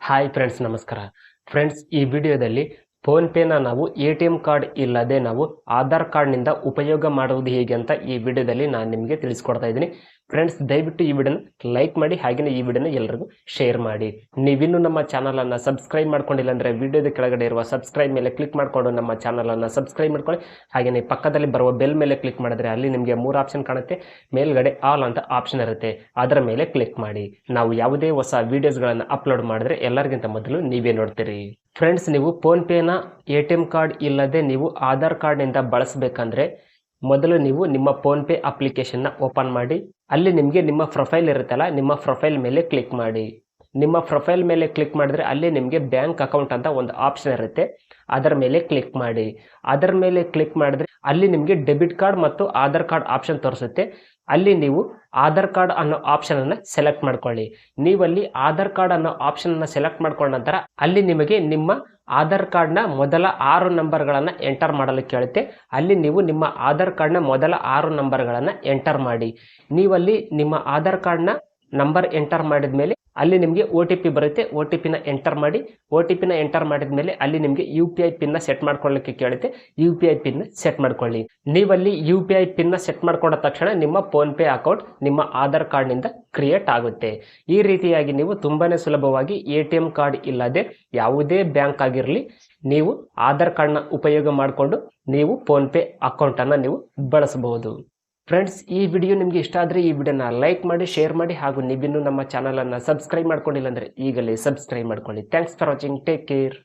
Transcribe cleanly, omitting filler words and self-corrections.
Hi friends, ನಮಸ್ಕಾರ friends. ಈ ವಿಡಿಯೋದಲ್ಲಿ ಫೋನ್ ಪೇನ ನಾವು ಎ.ಟಿ.ಎಂ ಕಾರ್ಡ್ ಇಲ್ಲದೆ ನಾವು ಆಧಾರ್ ಕಾರ್ಡ್ನಿಂದ ಉಪಯೋಗ ಮಾಡುವುದು ಹೇಗೆ ಅಂತ ಈ ವಿಡಿಯೋದಲ್ಲಿ ನಾನು ನಿಮಗೆ ತಿಳಿಸ್ಕೊಡ್ತಾ ಇದ್ದೀನಿ. ಫ್ರೆಂಡ್ಸ್, ದಯವಿಟ್ಟು ಈ ವಿಡಿಯೋನ ಲೈಕ್ ಮಾಡಿ, ಹಾಗೆಯೇ ಈ ವಿಡಿಯೋನ ಎಲ್ಲರಿಗೂ ಶೇರ್ ಮಾಡಿ. ನೀವಿನ್ನೂ ನಮ್ಮ ಚಾನಲನ್ನು ಸಬ್ಸ್ಕ್ರೈಬ್ ಮಾಡ್ಕೊಂಡಿಲ್ಲ ಅಂದರೆ ವಿಡಿಯೋದ ಕೆಳಗಡೆ ಇರುವ ಸಬ್ಸ್ಕ್ರೈಬ್ ಮೇಲೆ ಕ್ಲಿಕ್ ಮಾಡಿಕೊಂಡು ನಮ್ಮ ಚಾನಲನ್ನು ಸಬ್ಸ್ಕ್ರೈಬ್ ಮಾಡ್ಕೊಳ್ಳಿ. ಹಾಗೆಯೇ ಪಕ್ಕದಲ್ಲಿ ಬರುವ ಬೆಲ್ ಮೇಲೆ ಕ್ಲಿಕ್ ಮಾಡಿದ್ರೆ ಅಲ್ಲಿ ನಿಮಗೆ 3 ಆಪ್ಷನ್ ಕಾಣುತ್ತೆ. ಮೇಲ್ಗಡೆ ಆಲ್ ಅಂತ ಆಪ್ಷನ್ ಇರುತ್ತೆ, ಅದರ ಮೇಲೆ ಕ್ಲಿಕ್ ಮಾಡಿ. ನಾವು ಯಾವುದೇ ಹೊಸ ವಿಡಿಯೋಸ್ಗಳನ್ನು ಅಪ್ಲೋಡ್ ಮಾಡಿದ್ರೆ ಎಲ್ಲರಿಗಿಂತ ಮೊದಲು ನೀವೇ ನೋಡ್ತೀರಿ. ಫ್ರೆಂಡ್ಸ್, ನೀವು ಫೋನ್ ಪೇನ ಎ.ಟಿ.ಎಂ ಕಾರ್ಡ್ ಇಲ್ಲದೆ ನೀವು ಆಧಾರ್ ಕಾರ್ಡ್ನಿಂದ ಬಳಸಬೇಕಂದ್ರೆ ಮೊದಲು ನೀವು ನಿಮ್ಮ ಫೋನ್ ಪೇ ಅಪ್ಲಿಕೇಶನ್ನ ಓಪನ್ ಮಾಡಿ. ಅಲ್ಲಿ ನಿಮಗೆ ನಿಮ್ಮ ಪ್ರೊಫೈಲ್ ಇರುತ್ತಲ್ಲ, ನಿಮ್ಮ ಪ್ರೊಫೈಲ್ ಮೇಲೆ ಕ್ಲಿಕ್ ಮಾಡಿ. ನಿಮ್ಮ ಪ್ರೊಫೈಲ್ ಮೇಲೆ ಕ್ಲಿಕ್ ಮಾಡಿದ್ರೆ ಅಲ್ಲಿ ನಿಮಗೆ ಬ್ಯಾಂಕ್ ಅಕೌಂಟ್ ಅಂತ ಒಂದು ಆಪ್ಷನ್ ಇರುತ್ತೆ, ಅದರ ಮೇಲೆ ಕ್ಲಿಕ್ ಮಾಡಿ. ಅದರ ಮೇಲೆ ಕ್ಲಿಕ್ ಮಾಡಿದ್ರೆ ಅಲ್ಲಿ ನಿಮಗೆ ಡೆಬಿಟ್ ಕಾರ್ಡ್ ಮತ್ತು ಆಧಾರ್ ಕಾರ್ಡ್ ಆಪ್ಷನ್ ತೋರಿಸುತ್ತೆ. ಅಲ್ಲಿ ನೀವು ಆಧಾರ್ ಕಾರ್ಡ್ ಅನ್ನೋ ಆಪ್ಷನ್ ಅನ್ನು ಸೆಲೆಕ್ಟ್ ಮಾಡ್ಕೊಳ್ಳಿ. ನೀವಲ್ಲಿ ಆಧಾರ್ ಕಾರ್ಡ್ ಅನ್ನೋ ಆಪ್ಷನ್ ಅನ್ನು ಸೆಲೆಕ್ಟ್ ಮಾಡ್ಕೊಂಡ ನಂತರ ಅಲ್ಲಿ ನಿಮಗೆ ನಿಮ್ಮ ಆಧಾರ್ ಕಾರ್ಡ್ನ ಮೊದಲ 6 ನಂಬರ್ಗಳನ್ನು ಎಂಟರ್ ಮಾಡಲು ಕೇಳುತ್ತೆ. ಅಲ್ಲಿ ನೀವು ನಿಮ್ಮ ಆಧಾರ್ ಕಾರ್ಡ್ನ ಮೊದಲ 6 ನಂಬರ್ಗಳನ್ನು ಎಂಟರ್ ಮಾಡಿ. ನೀವಲ್ಲಿ ನಿಮ್ಮ ಆಧಾರ್ ಕಾರ್ಡ್ನ ನಂಬರ್ ಎಂಟರ್ ಮಾಡಿದ ಮೇಲೆ ಅಲ್ಲಿ ನಿಮಗೆ OTP ಬರುತ್ತೆ. OTPನ ಎಂಟರ್ ಮಾಡಿ. OTPನ ಎಂಟರ್ ಮಾಡಿದ ಮೇಲೆ ಅಲ್ಲಿ ನಿಮಗೆ UPI ಪಿನ್ನ ಸೆಟ್ ಮಾಡ್ಕೊಳ್ಳಿಕ್ಕೆ ಕೇಳುತ್ತೆ. UPI ಪಿನ್ನ ಸೆಟ್ ಮಾಡ್ಕೊಳ್ಳಿ. ನೀವಲ್ಲಿ UPI ಪಿನ್ನ ಸೆಟ್ ಮಾಡ್ಕೊಂಡ ತಕ್ಷಣ ನಿಮ್ಮ ಫೋನ್ ಪೇ ಅಕೌಂಟ್ ನಿಮ್ಮ ಆಧಾರ್ ಕಾರ್ಡ್ನಿಂದ ಕ್ರಿಯೇಟ್ ಆಗುತ್ತೆ. ಈ ರೀತಿಯಾಗಿ ನೀವು ತುಂಬಾನೇ ಸುಲಭವಾಗಿ ಎ.ಟಿ.ಎಂ ಕಾರ್ಡ್ ಇಲ್ಲದೆ ಯಾವುದೇ ಬ್ಯಾಂಕ್ ಆಗಿರಲಿ ನೀವು ಆಧಾರ್ ಕಾರ್ಡ್ನ ಉಪಯೋಗ ಮಾಡಿಕೊಂಡು ನೀವು ಫೋನ್ ಪೇ ಅಕೌಂಟನ್ನು ನೀವು ಬಳಸಬಹುದು. ಫ್ರೆಂಡ್ಸ್, ಈ ವಿಡಿಯೋ ನಿಮಗೆ ಇಷ್ಟ ಆದರೆ ಈ ವಿಡಿಯೋನ ಲೈಕ್ ಮಾಡಿ, ಶೇರ್ ಮಾಡಿ, ಹಾಗೂ ನೀವಿನ್ನೂ ನಮ್ಮ ಚಾನಲನ್ನು ಸಬ್ಸ್ಕ್ರೈಬ್ ಮಾಡ್ಕೊಂಡಿಲ್ಲ ಅಂದರೆ ಈಗಲೇ ಸಬ್ಸ್ಕ್ರೈಬ್ ಮಾಡ್ಕೊಳ್ಳಿ. Thanks for watching. Take care.